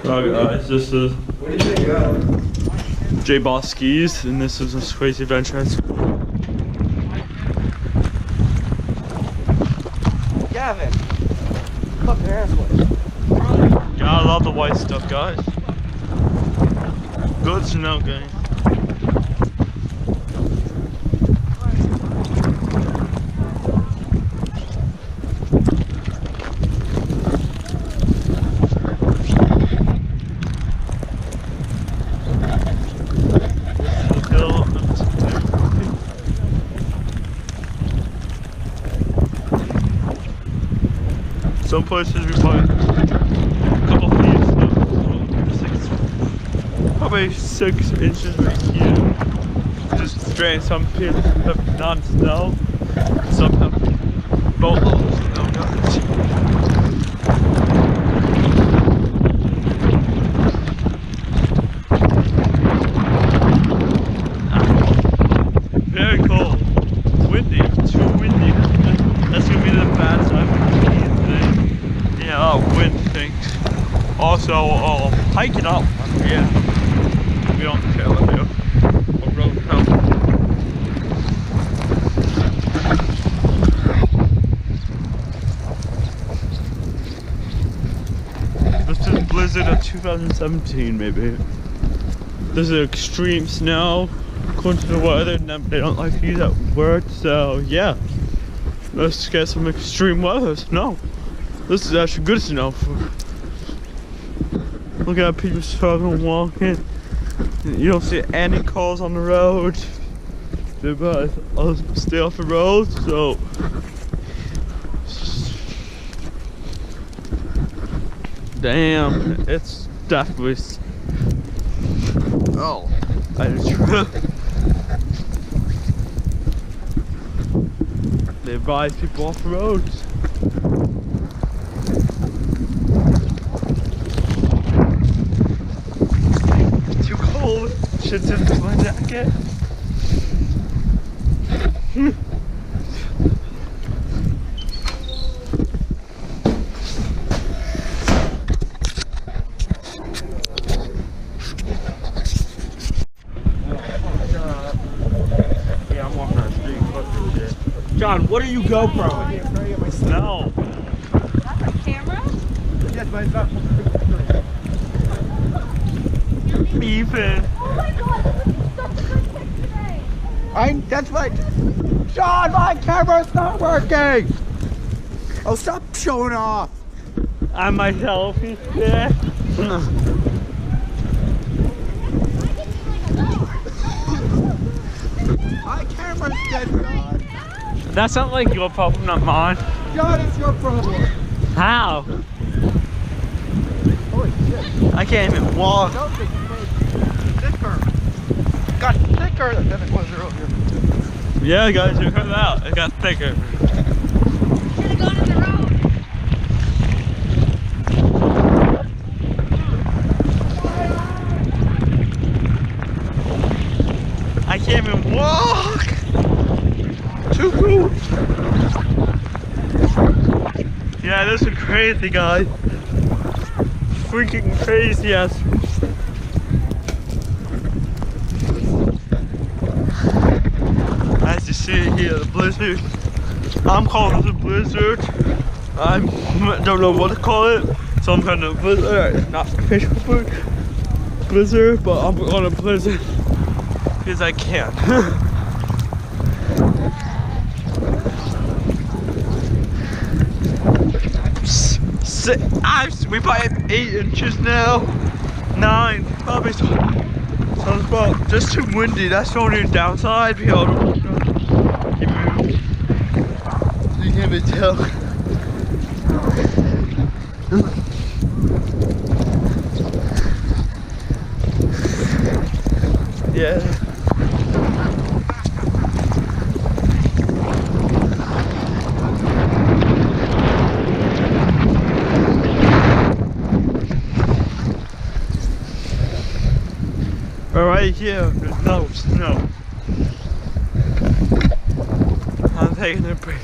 Alright guys, this is Where did they go? J Boss Skis, and this is this crazy adventure. Gavin! Fuck your ass away. Yeah, I love the white stuff, guys. Good to know, guys. Some places we find a couple feet of snow, probably 6 inches right here. Just strange. Some places have non-snow, some have boatloads of snow, guys. Very cold, windy, too windy. That's gonna be the bad side for me today. Yeah, wind things. Also, hiking up. Yeah, we don't care what do. Or road help. This is Blizzard of 2017, maybe. This is extreme snow. According to the weather, they don't like to use that word, so yeah. Let's get some extreme weather snow. This is actually good snow. Look at people struggling walking. You don't see any cars on the road. Everybody stay off the road, so. Damn, it's definitely. Oh, I just. They advise people off the roads. Too cold. Shit's in my jacket. John, what are you GoProing? No. That's a camera? Yes, but it's not. Beefing. Oh my god, this is such a good pic today. That's what. John, my camera's not working! Oh, stop showing off! On my selfie stick. My camera's dead, John. That's not like your problem, not mine. John, it's your problem. How? Holy shit. I can't even walk. Don't think it's thicker. Got thicker than it was earlier. Yeah, guys, you heard that. It got thicker. Should have gone on the road. I can't even walk. Too cool. Yeah, this is crazy, guys. Freaking crazy ass. As you see here, the blizzard. I'm calling this a blizzard. I don't know what to call it. Some kind of blizzard. Not official blizzard, but I'm on a blizzard because I can. We probably have 8 inches now. 9, probably. So it's about just too windy. That's the only downside. You can't even tell. Yeah. Right here, there's no snow. I'm taking a break.